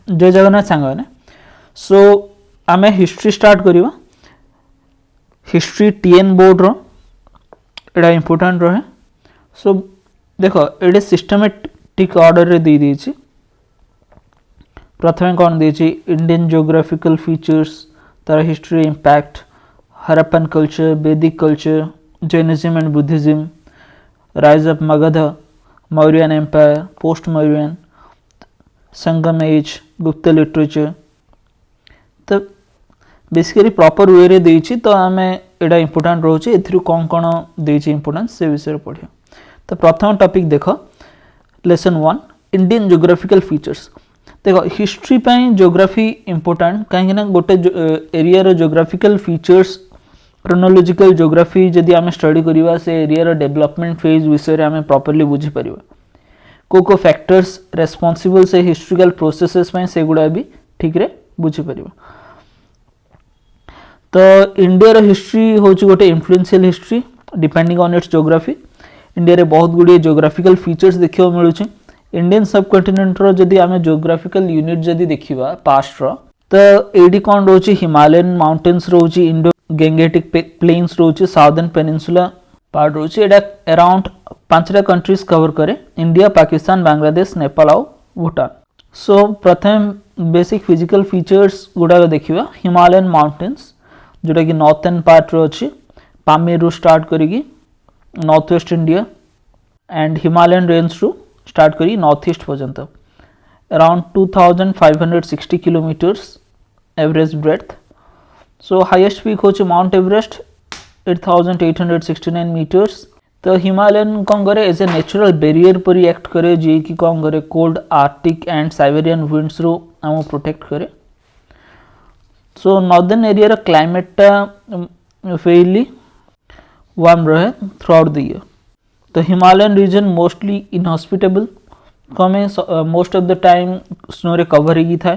जय जगन्नाथ सांग मैंने। सो आम हिस्ट्री स्टार्ट करवा। हिस्ट्री टीएन बोर्ड एटा इम्पोर्टाट रहे। सो देख ये सिस्टमेटिक ऑर्डर रे दी देछि। प्रथम कौन देछि इंडियन जियोग्राफिकल फीचर्स तार history impact Harappan culture Vedic culture Jainism and Buddhism rise of Magadha Mauryan empire post Mauryan Sangam age Gupta literature. तो बेसिकली प्रॉपर वे रे देछि। तो आम एटा इम्पोर्टाट रोचे एथिरु कौन कौन देछि इम्पोर्टेंस से विषय पढ़िया। तो प्रथम टॉपिक देख लेसन 1 इंडियन जियोग्राफिकल फीचर्स। देखो हिस्ट्री पाई जियोग्राफी इम्पोर्टाट कहीं गोटे एरिया रो जियोग्राफिकल फीचर्स क्रोनोलॉजिकल जियोग्राफी जदि आम स्टडी करवा से एरिया रो डेवलपमेंट फेज विषय आम प्रॉपर्ली बुझी पार को फैक्टर्स रेस्पॉन्सिबल से हिस्ट्रिकल प्रोसेसेस से गुड़ा भी ठीक रे बुझी पार। तो इंडिया रो हिस्ट्री हूँ गोटे influential history depending on it's geography. India रे बहुत गुड़िए जियोग्राफिकल फीचर्स देखा मिलूँ। इंडियन सबकंटिनेंट रो जदि आम जियोग्राफिकल यूनिट जदि देखा पास्ट रो तो एडी कौन रोचे हिमालयन माउंटेन्स रोचे इंडो गैंगेटिक प्लेन्स रोचे साउदर्न पेनिनसुला पार्ट रोचे। एडा अराउंड 5टा कंट्रीज कवर करे इंडिया पाकिस्तान बांग्लादेश नेपाल और भूटान। सो प्रथम बेसिक फिजिकल फीचर्स गुड़ा देखा हिमालयन माउंटेन्स जोटा कि नॉर्थर्न पार्ट रो अच्छी पामीर रू स्टार्ट करी north west India and Himalayan range रू स्टार्ट करी नॉर्थ ईस्ट पर्यंत around 2560 kilometres average breadth. So highest peak हो माउंट एवरेस्ट 8869 मीटर्स। तो हिमालयन कौन करे एज ए नेचुरल बैरियर पर एक्ट करे जी कि कौन करे cold Arctic and Siberian winds रो आम प्रोटेक्ट करे। सो नॉर्दर्न एरिया क्लाइमेटा फेयरली वार्म रहे थ्रू आउट द ईयर। तो हिमालयन रीजन मोस्टली इनहॉस्पिटेबल कमे most of the time snow रे कवर ही था।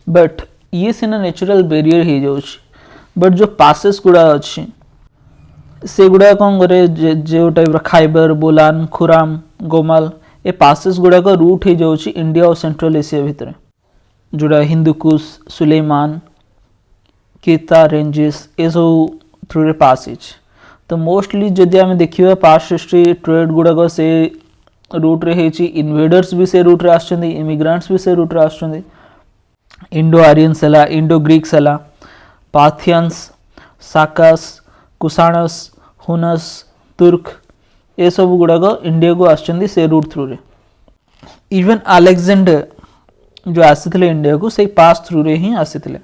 बट ये सीना नेचुरल बैरियर हो जाउछ। बट जो पासेस गुड़ा अच्छी से गुड़ा कौन करे जो टाइप खाइबर बोलान खुराम गोमाल ए पासेस गुड़ा का रूट हो जाउछ इंडिया और सेंट्रल एशिया भितर जोड़ा हिंदुकुश सुलेमान केता रेंजेस ये सब थ्रू रे पासेज। तो मोस्टली जदि आम देखा पास्ट हिस्ट्री ट्रेड गुड़ाक से रूट रे हेची इन्वेडर्स भी से रूट रे आछंदी इमिग्रेंट्स भी से रूट रे आछंदी इंडो आर्यंस है इंडो ग्रीक्स है पाथियंस साकस कुषाणस हुनस तुर्क ये सब गुड़ाक इंडिया को आछंदी से रूट थ्रू रे। इवन अलेक्जेंडर जो आसीथिले इंडिया को से पास थ्रू रे ही आसीथिले।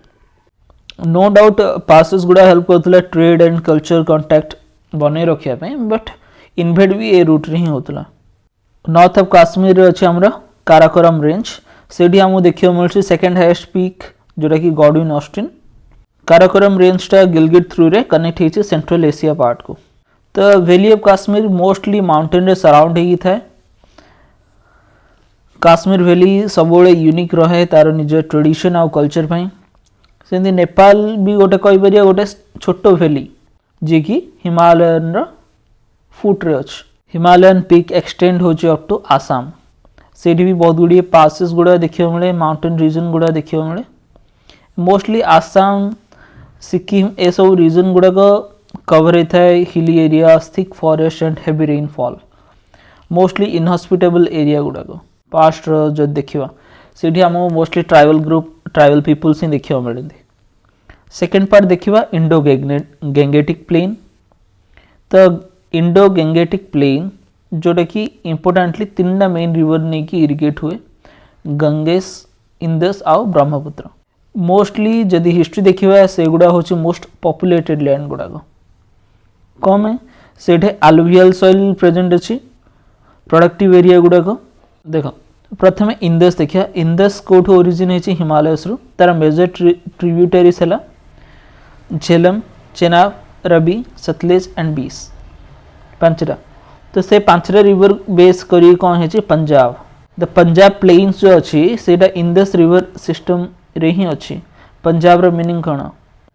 नो डाउट पासेस गुड़ा हेल्प करथिले ट्रेड एंड कल्चर कांटेक्ट बने रखिया पे बट इन्वेड भी ए रूट रे ही होतला। नॉर्थ ऑफ काश्मीर रे अछि हमरा काराकोरम रेंज सेठी हमु देखियो मिलछि सेकंड हाईएस्ट पीक जोटा कि गॉडविन ऑस्टिन। काराकोरम रेंज टा गिलगिट थ्रू रे कनेक्ट हेछि सेंट्रल एशिया पार्ट को। तो valley of Kashmir mostly mountain रे सराउंड ही था। काश्मीर वैली सब यूनिक रहे तार निज ट्रेडिशन आउ कल्चर पई। सेंदी नेपाल भी गोटे कहि परिया गोटे छोटो वैली जे कि हिमालयन रो फुट रे अछि। हिमालयन पीक एक्सटेंड होची अप टू आसाम। सेठी भी बहुत गुड़िए पासेस गुड़ा देखियो मिले माउंटेन रीजन गुड़ा देखियो मिले। मोस्टली आसाम सिक्किम ए सब रीजन गुड़ा को कवर होता है hilly area thick forest and heavy rainfall mostly inhospitable area गुड़ा को पास्ट जो देखा से आम mostly tribal group tribal peoples ही देखा मिले। सेकेंड पार्ट देखा इंडो गैंगेटिक प्लेन। तो इंडो गैंगेटिक प्लेन जोटा कि इम्पोर्टेंटली 3टा मेन रिवर नहीं कि इरिगेट हुए गंगेस इंदस आउ ब्रह्मपुत्र। मोस्टली जदि हिस्ट्री देखा से गुड़ा हूँ मोस्ट पॉपुलेटेड लैंड गुड़ाक कम है से आलुवियल सॉइल प्रेजेंट अच्छी प्रोडक्टिव एरिया गुड़ाक। देख प्रथम इंदस देखा इंदस कौट ओरिजिन है हिमालयस रु तार मेजर ट्रिब्यूटरीज है झेलम चेनाब रबी सतलेज एंड बीस 5टा। तो से 5टा रिवर बेस करी कौन है पंजाब द पंजाब प्लेन्स जो अच्छी सेटा इंदस रिवर सिस्टम रे ही अच्छी। पंजाब रो मीनिंग कौन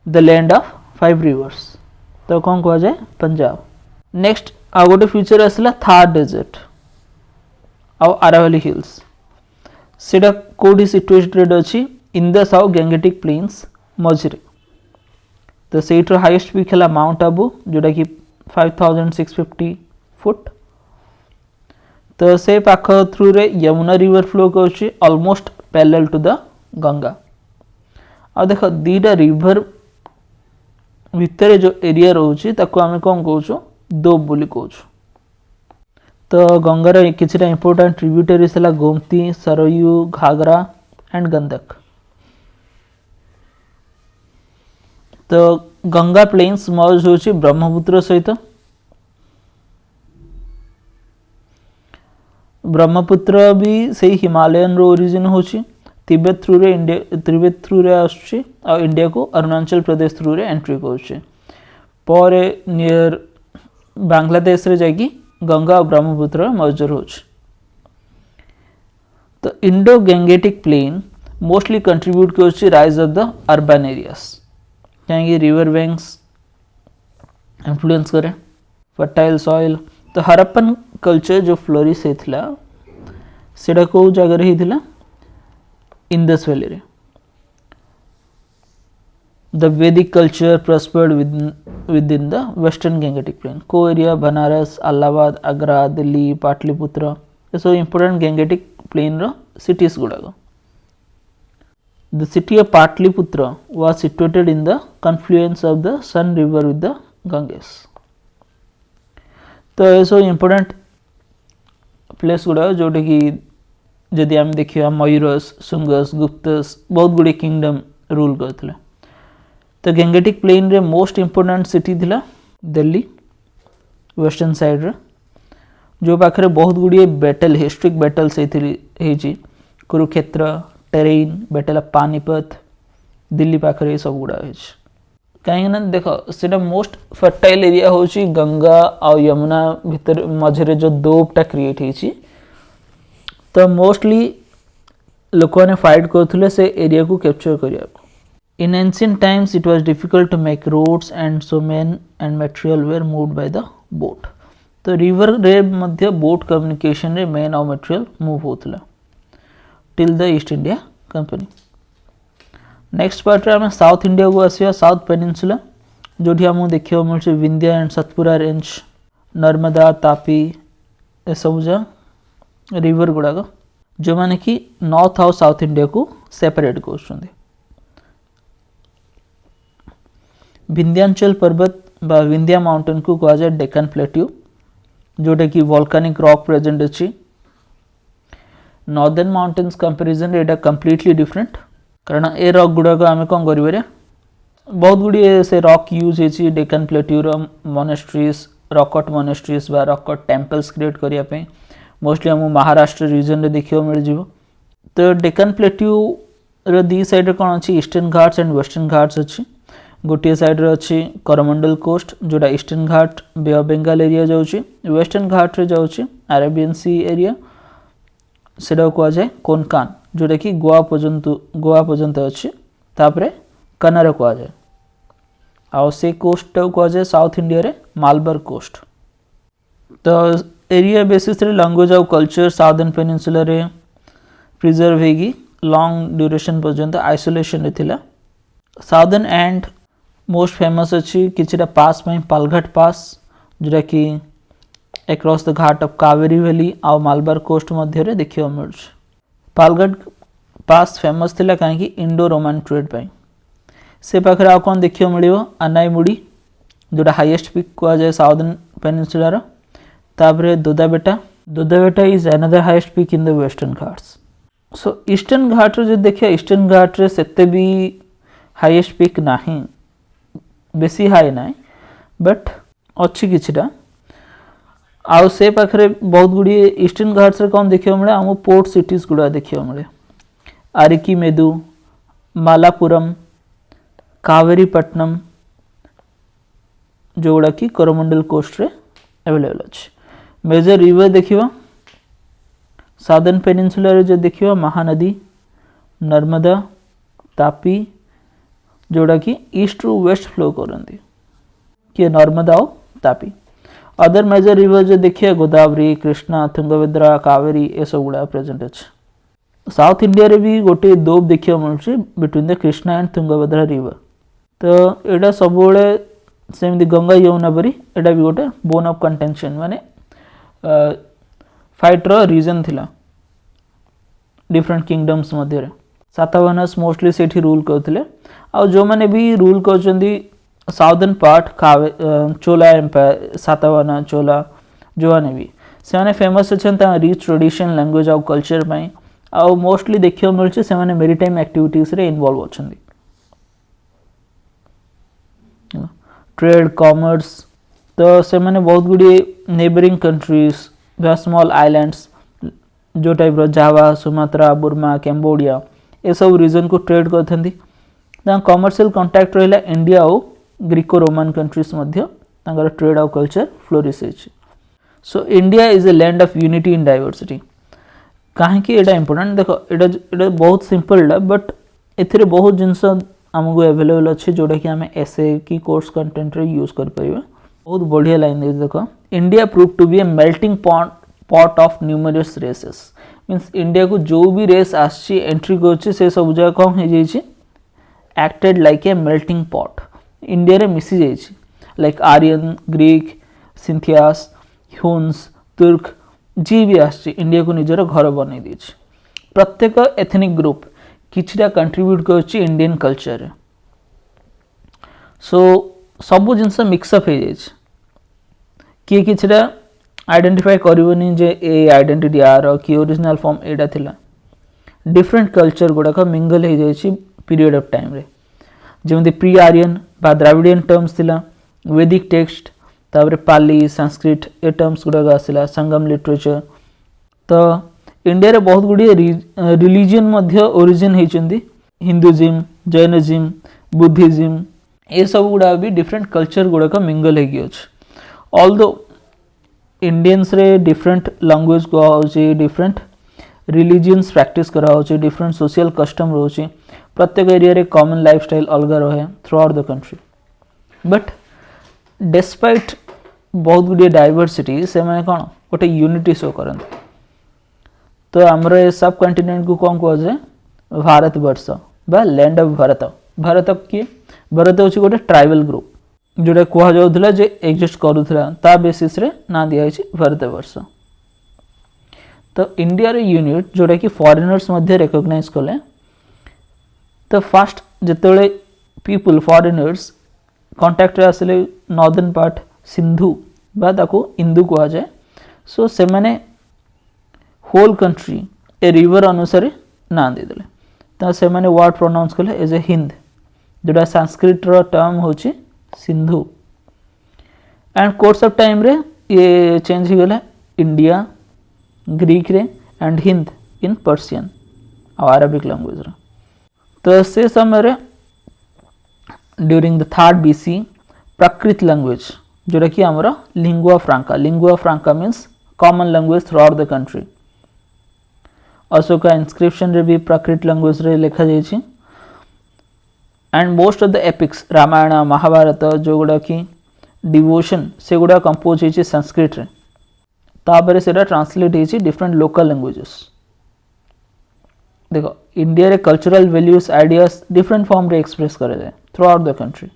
द लैंड ऑफ 5 रिवर्स तो कौन कह जाए पंजाब। नेक्स्ट आ गोटे फीचर आसला थार डेजर्ट आउ आरावली हिल्स। सेटा कोडी सिचुएटेड अछि in the south Gangetic plains मझिरे। तो सेटर हाईएस्ट पीक है माउंट आबू जोटा कि 5650 फुट। तो से पाख थ्रू रे यमुना रिवर फ्लो कर almost parallel to the Ganga. आ देख दीटा रिवर भितर जो एरिया रोचे ताको आमे कौन कहूँ दोब बोली कहूँ। तो गंगार किसी इंपोर्टेंट ट्रिब्यूटरीज है गोमती, सरयू, घाघरा एंड गंडक। तो गंगा प्लेन्स मर्ज होची ब्रह्मपुत्र सहित। ब्रह्मपुत्र भी सही हिमालयन रो ओरिजिन होची। तिब्बत थ्रू रे आसुची और इंडिया को अरुणाचल प्रदेश थ्रू रे एंट्री करूची। पर नियर बांग्लादेश रे जाकी गंगा और ब्रह्मपुत्र मर्जर होची। तो Indo Gangetic plain mostly contribute करूची rise of the urban areas. कहीं रिवर बैंक्स इन्फ्लुएंस करे फर्टाइल सॉइल। तो हरप्पन कल्चर जो फ्लोरिश होता सेटा को जगह होता इंडस वैली रे। The Vedic culture prospered within the western Gangetic plain. को एरिया बनारस, अलाहाबाद, आग्रा, दिल्ली, पाटलिपुत्र ये सब इंपोर्टेंट गैंगेटिक प्लेन रो सिटीज गुड़ाक। The city of Patliputra was situated in the confluence of the Sun river with the Ganges. तो ये सब important place गुड़ा जोटे कि जदि आम देखिए मयूरस, शुंगस, गुप्तस बहुत गुड़े किंगडम रूल करते। तो गैंगेटिक प्लेन रे मोस्ट इंपोर्टेंट सिटी थिला दिल्ली वेस्टर्न साइड रे, जो पाखरे बहुत गुड़िए बैटल हिस्ट्रिक बैटल्स होती Kurukshetra, terrain, battle of Panipat, Delhi पाखरे सब गुड़ा कहीं देख से मोस्ट फर्टाइल एरिया होची गंगा और यमुना भितर मझे जो दोबटा क्रिएट होती। तो मोस्टली लोक मैंने फाइट करते से एरिया को कैप्चर करने। In ancient times it was difficult to make roads and so men and material were moved by the boat. तो रिवर रे मध्य बोट कम्युनिकेशन रे मेन और मटेरियल मूव होता till the East India company. Next part रे आम south India को आसिया south peninsula जोठी आम देखा मिलूँ विंध्या एंड सतपुरा रेंज, नर्मदा, तापी ए सब जा रिवर गुड़ाक जो माने कि नॉर्थ और साउथ इंडिया को सेपरेट कर। विंध्यांचल पर्वत बा विंध्या माउंटेन को कह जाए डेक्कन प्लेट्यू जोटा कि वोल्कानिक रॉक प्रेजेंट अच्छी। नॉर्दर्न माउंटेन्स कंपेरिजन एटा कम्प्लीटली डिफरेंट कारण ए रॉक गुड़ाक आम कौन कर बहुत गुड़िए से रॉक यूज होती Deccan plateau monasteries, rock cut monasteries बा रॉकट टेम्पल्स क्रिएट करने मोस्टली आम महाराष्ट्र रीजन रे देखा मिल जाव। तो डेक्कन प्लेट्यू रो दी साइड कौन अच्छी eastern Ghats and western Ghats अच्छी। गोटे साइड रे अच्छी करमंडल कोस्ट जोटा eastern Ghat bay of Bengal area जाऊँगी, वेस्टर्न घाट रे जाऊँगी अरेबियन सी एरिया सेटा कह जाए कोनकान जोटा कि गोवा पर्यंत अच्छी। तापरे कनार कह जाए आउ से कोस्ट कह जाए साउथ इंडिया रे मालबर कोस्ट। तो एरिया बेसिस रे लैंग्वेज और कल्चर साउदर्न पेनिनसुला रे प्रिजर्व होगी लॉन्ग ड्यूरेशन पर्यंत आइसोलेशन रे थिला। साउदर्न एंड मोस्ट फेमस अच्छी किछिटा पास में पालघाट पास जोटा कि across the Ghat of Kaveri valley और मालबार कोस्ट मध्य रे देखियो मिल। पालघाट पास फेमस थिला कहीं इंडो रोमान ट्रेड पाई। से पाखरे आ कौन देखियो मिलियो अनाईमुड़ी जोटा हाईएस्ट पीक कह जाए साउदर्न पेनिनसुला रो। तापरे Doddabetta is another highest peak in the Western Ghats. So Eastern Ghat रे जो देखिए ईस्टर्न घाट रे सेते भी हाईएस्ट पीक नहीं बेसी हाई ना बट अच्छी किछिटा आउ से पाखरे बहुत गुड़िए ईस्टर्न घाट्स रे कौन देखियो मिले आम पोर्ट सिटीज गुड़ा देखियो मिले आरिकी मेदु, मालापुरम, कावेरीपट्टनम जोड़ा कि कोरोमंडल कोस्ट रे अवेलेबल अच्छे। मेजर रिवर देखियो साउदर्न पेनिनसुला रे जो देखियो महानदी, नर्मदा, तापी जोड़ा कि ईस्ट रु वेस्ट फ्लो करती किए नर्मदा और तापी। अदर मेजर रिवर जो देखिए गोदावरी, कृष्णा, तुंगभद्रा, कावेरी ये सब गुड़ा प्रेजेंट अच्छे। साउथ इंडिया रे भी गोटे दोब देखा मिलूँ between the Krishna and Tungabhadra river. तो यहाँ सब सेमती गंगा यमुना परी यहाँ भी गोटे बोन ऑफ कंटेंशन माने फाइट्र रीजन थिला डिफरेंट किंगडम्स मध्य। सातवाहनस मोस्टली से रूल करते आ जो मैंने भी रूल कर साउदर्न पार्ट चोला एम्पायर सातवाहन चोला जो मैंने भी से फेमस अच्छा रिच ट्रेडिशन लैंग्वेज आउ कल्चर में आउ मोस्टली देखा मिलूँ से मेरीटाइम एक्टिविटीज रे इन्वॉल्व अच्छा ट्रेड कॉमर्स। तो से मैंने बहुत गुड़े नेबरिंग कंट्रीज स्मॉल आइलैंड्स जो type Java Sumatra Burma Cambodia ये सब रीजन को ट्रेड करते कमर्शियल कांटेक्ट रहा इंडिया और ग्रीको रोमान कंट्रीज ट्रेड आउ कल्चर फ्लोरिश होती। So India is a land of unity in diversity कहीं यहाँ इंपोर्टेंट देख ये बहुत सिंपल बट ए बहुत जिनस आमको अवेलेबल अच्छे जोटा कि आम एसे की कोर्स कंटेंट रे यूज कर पारिबा। बहुत बढ़िया लाइन देख India prove to be a melting pot of numerous races means India को जो भी रेस आसी एंट्री कर सब जगह कौन हो acted like a melting pot India रे मिसी जाइए लाइक आर्यन ग्रीक सिंथियास ह्यून्स तुर्क जी भी आसी इंडिया को निजर घर बनई दी प्रत्येक एथनिक ग्रुप किछिटा कंट्रीब्यूट कर इंडियन कल्चर। सो सबू जिनस मिक्सअप हो जाए किए किछिटा आइडेंटिफाई करबनी जे ए आइडेंटिटी यार कि ओरिजिनल फॉर्म एटा थिला डिफरेंट कल्चर गुड़ाक मिंगल हो जाए पीरियड ऑफ टाइम रे जमी प्री आर्यन बा द्राविडियन टर्म्स थिला वैदिक टेक्स्ट तापर पाली संस्कृत ए टर्म्स गुड़ाक आसला संगम लिटरेचर। तो इंडिया रे बहुत गुड़िए रिलीजन मध्य ओरिजिन होती हिंदुइज्म जैनिज्म बुद्धिज्म ये सब गुड़ा भी डिफरेंट कल्चर गुड़ाक मिंगल हो ऑल्दो इंडियंस रे डिफरेंट लैंग्वेज कहुचे डिफरेंट रिलीजियंस प्रैक्टिस कराऊे डिफरेंट सोशल कस्टम रोचे प्रत्येक एरिया रे कॉमन लाइफस्टाइल अलग रहे throughout the country but despite बहुत गुड़िए डाइवर्सिटी से मैंने कौन गोटे यूनिटी शो करते। तो आमर ए सब कंटिनेंट को कौन कहुए भारत वर्ष बा लैंड ऑफ भारत। भारत किए भारत हूँ गोटे ट्राइबल ग्रुप जोटा कहला जे एग्जिस्ट करूला बेसिस रे ना दिखाई भारत वर्ष। तो इंडिया रे यूनिट जोटा कि फॉरेनर्स मध्य रिकॉग्नाइज कले तो फास्ट जिते पीपुल फॉरेनर्स कांटेक्ट रे आसिले नॉर्दर्न पार्ट सिंधु बा ताको इंदु कह जाए। सो से मैंने होल कंट्री ए रिवर अनुसार ना देदेले तो से मैंने वर्ड प्रोनाउंस कले एज ए हिंद जोटा संस्कृत रो टर्म होची Sindhu and course of time रे ये चेंज हो गला इंडिया ग्रीक रे एंड हिंद इन पर्शियन और अरबिक लैंग्वेज रे। तो से समय रे during the 3rd BC Prakrit language जोटा कि आमर lingua Franca means common language through out the country. Ashoka inscription रे भी प्राकृत लैंग्वेज रे लिखा जाइए and most of the apex Ramayan Mahabharat जो गुड़ा कि डिवोशन से गुड़ा कंपोज होती संस्कृत रे तापर से ट्रांसलेट होती डिफरेंट लोकल लैंग्वेजेस। देखो इंडिया रे cultural values ideas different form रे एक्सप्रेस करे थ्रू आउट द कंट्री।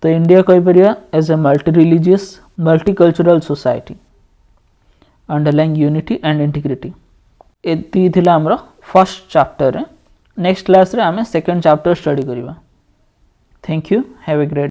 तो इंडिया कही परिया as a multi religious multi cultural society underlying unity and integrity. ये थिला हमर फर्स्ट चैप्टर। नेक्स्ट क्लास रे आमे सेकंड चैप्टर स्टडी करिबा। Thank you have a great